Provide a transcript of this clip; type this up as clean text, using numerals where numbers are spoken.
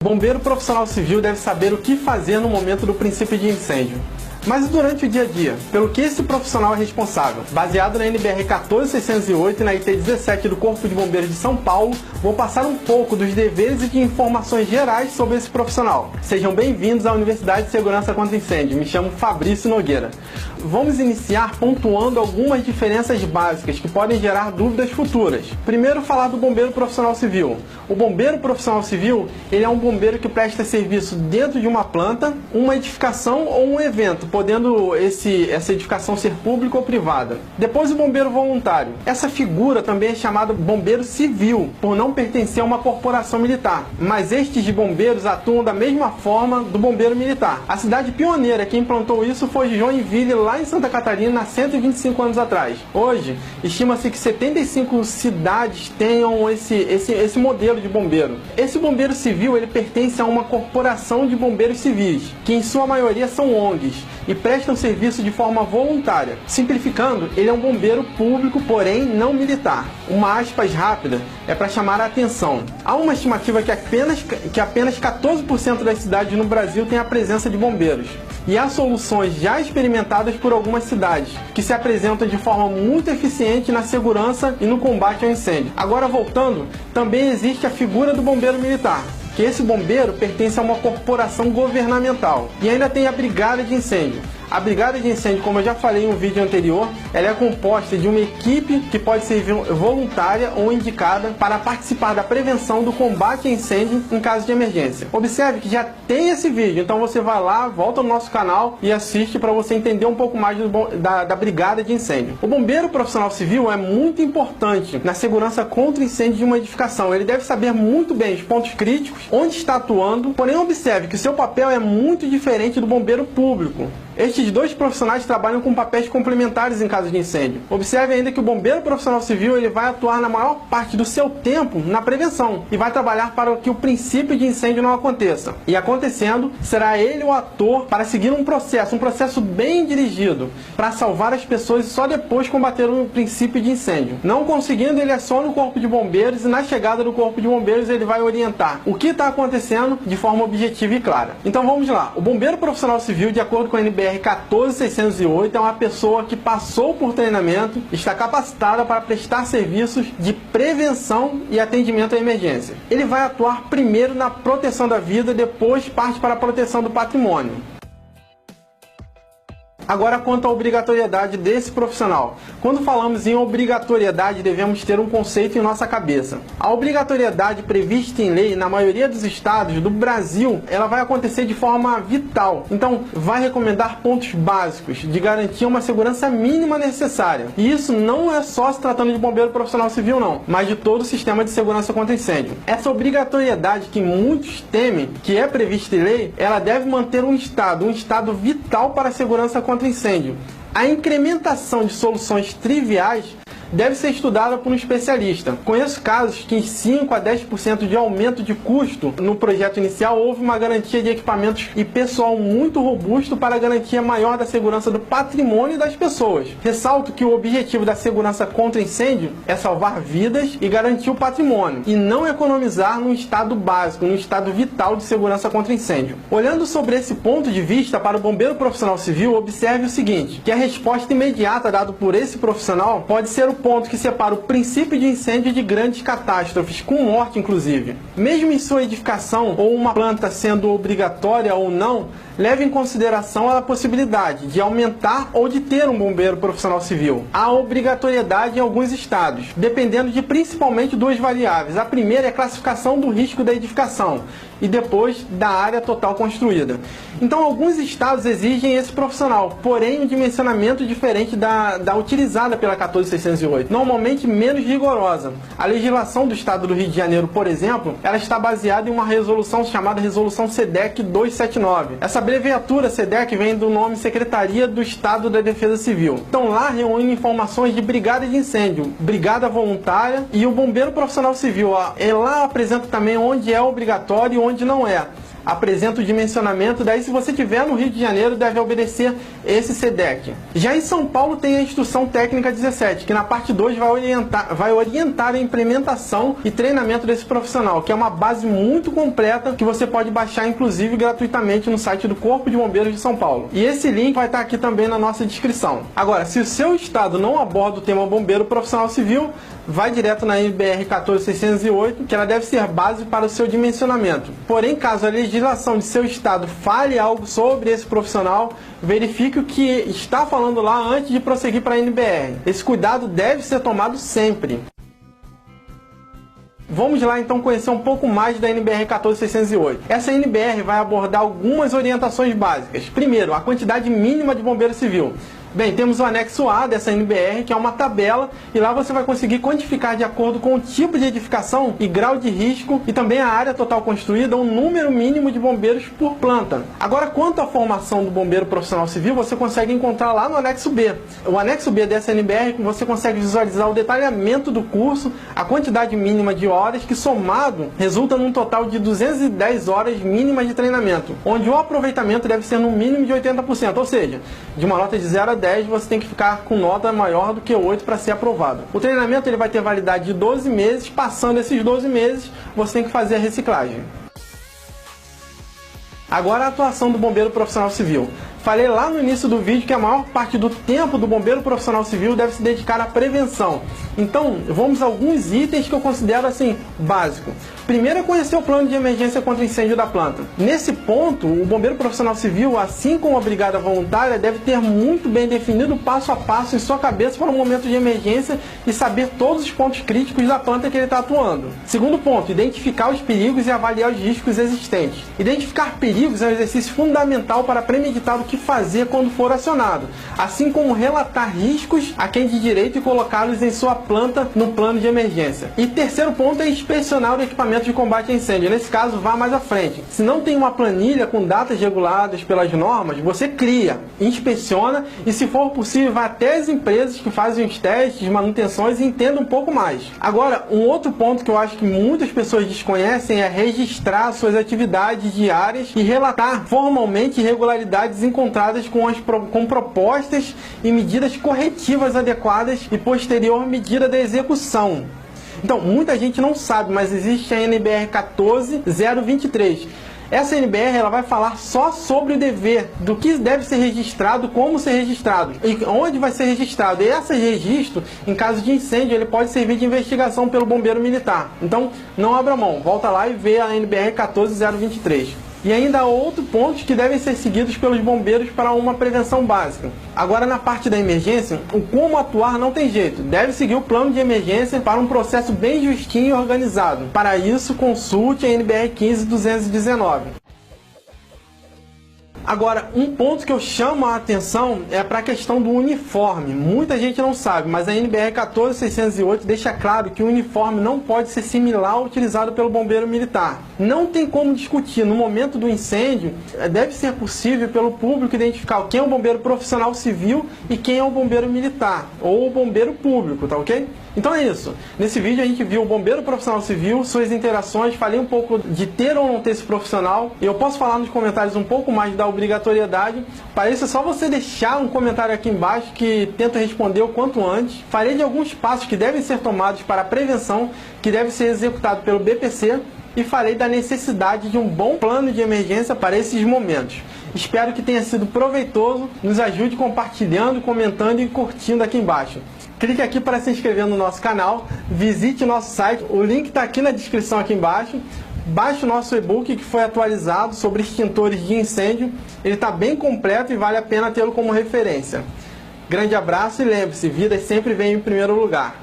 Bombeiro profissional civil deve saber o que fazer no momento do princípio de incêndio. Mas durante o dia a dia, pelo que esse profissional é responsável? Baseado na NBR 14608 e na IT 17 do Corpo de Bombeiros de São Paulo, vou passar um pouco dos deveres e de informações gerais sobre esse profissional. Sejam bem-vindos à Universidade de Segurança contra Incêndio. Me chamo Fabrício Nogueira. Vamos iniciar pontuando algumas diferenças básicas que podem gerar dúvidas futuras. Primeiro, falar do bombeiro profissional civil. O bombeiro profissional civil, ele é um bombeiro que presta serviço dentro de uma planta, uma edificação ou um evento, podendo essa edificação ser pública ou privada. Depois, o bombeiro voluntário. Essa figura também é chamada bombeiro civil, por não pertencer a uma corporação militar. Mas estes de bombeiros atuam da mesma forma do bombeiro militar. A cidade pioneira que implantou isso foi Joinville, lá em Santa Catarina, há 125 anos atrás. Hoje, estima-se que 75 cidades tenham esse modelo de bombeiro. Esse bombeiro civil, ele pertence a uma corporação de bombeiros civis, que em sua maioria são ONGs, e prestam serviço de forma voluntária. Simplificando, ele é um bombeiro público, porém não militar. Uma aspas rápida é para chamar a atenção. Há uma estimativa que apenas 14% das cidades no Brasil têm a presença de bombeiros. E há soluções já experimentadas por algumas cidades, que se apresentam de forma muito eficiente na segurança e no combate ao incêndio. Agora voltando, também existe a figura do bombeiro militar, que esse bombeiro pertence a uma corporação governamental. E ainda tem a brigada de incêndio. A brigada de incêndio, como eu já falei em um vídeo anterior, ela é composta de uma equipe que pode ser voluntária ou indicada para participar da prevenção do combate a incêndio em caso de emergência. Observe que já tem esse vídeo, então você vai lá, volta no nosso canal e assiste para você entender um pouco mais da brigada de incêndio. O bombeiro profissional civil é muito importante na segurança contra incêndio de uma edificação. Ele deve saber muito bem os pontos críticos, onde está atuando, porém observe que o seu papel é muito diferente do bombeiro público. Estes dois profissionais trabalham com papéis complementares em caso de incêndio. Observe ainda que o bombeiro profissional civil ele vai atuar na maior parte do seu tempo na prevenção e vai trabalhar para que o princípio de incêndio não aconteça. E acontecendo, será ele o ator para seguir um processo bem dirigido, para salvar as pessoas e só depois combater o princípio de incêndio. Não conseguindo, ele aciona o corpo de bombeiros e na chegada do corpo de bombeiros ele vai orientar o que está acontecendo de forma objetiva e clara. Então vamos lá. O bombeiro profissional civil, de acordo com a NBR 14608, é uma pessoa que passou por treinamento, está capacitada para prestar serviços de prevenção e atendimento à emergência. Ele vai atuar primeiro na proteção da vida, depois parte para a proteção do patrimônio. Agora, quanto à obrigatoriedade desse profissional. Quando falamos em obrigatoriedade, devemos ter um conceito em nossa cabeça. A obrigatoriedade prevista em lei, na maioria dos estados do Brasil, ela vai acontecer de forma vital. Então, vai recomendar pontos básicos de garantir uma segurança mínima necessária. E isso não é só se tratando de bombeiro profissional civil, não, mas de todo o sistema de segurança contra incêndio. Essa obrigatoriedade que muitos temem, que é prevista em lei, ela deve manter um estado vital para a segurança contra incêndio. A incrementação de soluções triviais deve ser estudada por um especialista. Conheço casos que em 5 a 10% de aumento de custo no projeto inicial houve uma garantia de equipamentos e pessoal muito robusto para a garantia maior da segurança do patrimônio das pessoas. Ressalto que o objetivo da segurança contra incêndio é salvar vidas e garantir o patrimônio, e não economizar num estado básico, num estado vital de segurança contra incêndio. Olhando sobre esse ponto de vista para o bombeiro profissional civil, observe o seguinte, que a resposta imediata dada por esse profissional pode ser o ponto que separa o princípio de incêndio de grandes catástrofes, com morte inclusive. Mesmo em sua edificação ou uma planta sendo obrigatória ou não, leve em consideração a possibilidade de aumentar ou de ter um bombeiro profissional civil. Há obrigatoriedade em alguns estados, dependendo de principalmente duas variáveis. A primeira é a classificação do risco da edificação e depois da área total construída. Então, alguns estados exigem esse profissional, porém um dimensionamento diferente da utilizada pela 14608, normalmente menos rigorosa. A legislação do estado do Rio de Janeiro, por exemplo, ela está baseada em uma resolução chamada Resolução SEDEC 279. Essa abreviatura SEDEC vem do nome Secretaria do Estado da Defesa Civil. Então lá reúne informações de brigada de incêndio, brigada voluntária e o bombeiro profissional civil. Lá apresenta também onde é obrigatório e onde não é. apresenta o dimensionamento, daí se você estiver no Rio de Janeiro deve obedecer esse SEDEC. Já em São Paulo tem a Instrução Técnica 17, que na parte 2 vai orientar a implementação e treinamento desse profissional, que é uma base muito completa que você pode baixar inclusive gratuitamente no site do Corpo de Bombeiros de São Paulo. E esse link vai estar aqui também na nossa descrição. Agora, se o seu estado não aborda o tema bombeiro profissional civil, vai direto na NBR 14608, que ela deve ser base para o seu dimensionamento. Porém, caso a legislação de seu estado fale algo sobre esse profissional, verifique o que está falando lá antes de prosseguir para a NBR. Esse cuidado deve ser tomado sempre. Vamos lá então conhecer um pouco mais da NBR 14608. Essa NBR vai abordar algumas orientações básicas. Primeiro, a quantidade mínima de bombeiro civil. Bem, temos o anexo A dessa NBR, que é uma tabela, e lá você vai conseguir quantificar de acordo com o tipo de edificação e grau de risco, e também a área total construída, um número mínimo de bombeiros por planta. Agora, quanto à formação do bombeiro profissional civil, você consegue encontrar lá no anexo B. O anexo B dessa NBR, você consegue visualizar o detalhamento do curso, a quantidade mínima de horas, que somado resulta num total de 210 horas mínimas de treinamento, onde o aproveitamento deve ser no mínimo de 80%, ou seja, de uma nota de 0 a 10, você tem que ficar com nota maior do que 8 para ser aprovado. O treinamento ele vai ter validade de 12 meses, passando esses 12 meses, você tem que fazer a reciclagem. Agora a atuação do bombeiro profissional civil. Falei lá no início do vídeo que a maior parte do tempo do bombeiro profissional civil deve se dedicar à prevenção. Então, vamos a alguns itens que eu considero assim, básico. Primeiro é conhecer o plano de emergência contra incêndio da planta. Nesse ponto, o bombeiro profissional civil, assim como a brigada voluntária, deve ter muito bem definido o passo a passo em sua cabeça para um momento de emergência e saber todos os pontos críticos da planta que ele está atuando. Segundo ponto, identificar os perigos e avaliar os riscos existentes. Identificar perigos é um exercício fundamental para premeditar o que fazer quando for acionado, assim como relatar riscos a quem de direito e colocá-los em sua planta no plano de emergência. E terceiro ponto é inspecionar o equipamento de combate a incêndio. Nesse caso, vá mais à frente. Se não tem uma planilha com datas reguladas pelas normas, você cria, inspeciona e, se for possível, vá até as empresas que fazem os testes, manutenções e entenda um pouco mais. Agora, um outro ponto que eu acho que muitas pessoas desconhecem é registrar suas atividades diárias e relatar formalmente irregularidades encontradas com propostas e medidas corretivas adequadas e posterior medida da execução. Então, muita gente não sabe, mas existe a NBR 14023. Essa NBR ela vai falar só sobre o dever, do que deve ser registrado, como ser registrado e onde vai ser registrado. E esse registro, em caso de incêndio, ele pode servir de investigação pelo bombeiro militar. Então, não abra mão, volta lá e vê a NBR 14023. E ainda há outros pontos que devem ser seguidos pelos bombeiros para uma prevenção básica. Agora, na parte da emergência, o como atuar não tem jeito. Deve seguir o plano de emergência para um processo bem justinho e organizado. Para isso, consulte a NBR 15219. Agora, um ponto que eu chamo a atenção é para a questão do uniforme. Muita gente não sabe, mas a NBR 14608 deixa claro que o uniforme não pode ser similar ao utilizado pelo bombeiro militar. Não tem como discutir. No momento do incêndio, deve ser possível pelo público identificar quem é o bombeiro profissional civil e quem é o bombeiro militar, ou o bombeiro público, tá ok? Então é isso. Nesse vídeo a gente viu o bombeiro profissional civil, suas interações, falei um pouco de ter ou não ter esse profissional. Eu posso falar nos comentários um pouco mais da obrigatoriedade. Para isso é só você deixar um comentário aqui embaixo que tento responder o quanto antes. Falei de alguns passos que devem ser tomados para a prevenção, que deve ser executado pelo BPC. E falei da necessidade de um bom plano de emergência para esses momentos. Espero que tenha sido proveitoso. Nos ajude compartilhando, comentando e curtindo aqui embaixo. Clique aqui para se inscrever no nosso canal, visite o nosso site, o link está aqui na descrição aqui embaixo. Baixe o nosso e-book que foi atualizado sobre extintores de incêndio. Ele está bem completo e vale a pena tê-lo como referência. Grande abraço e lembre-se, vidas sempre vêm em primeiro lugar.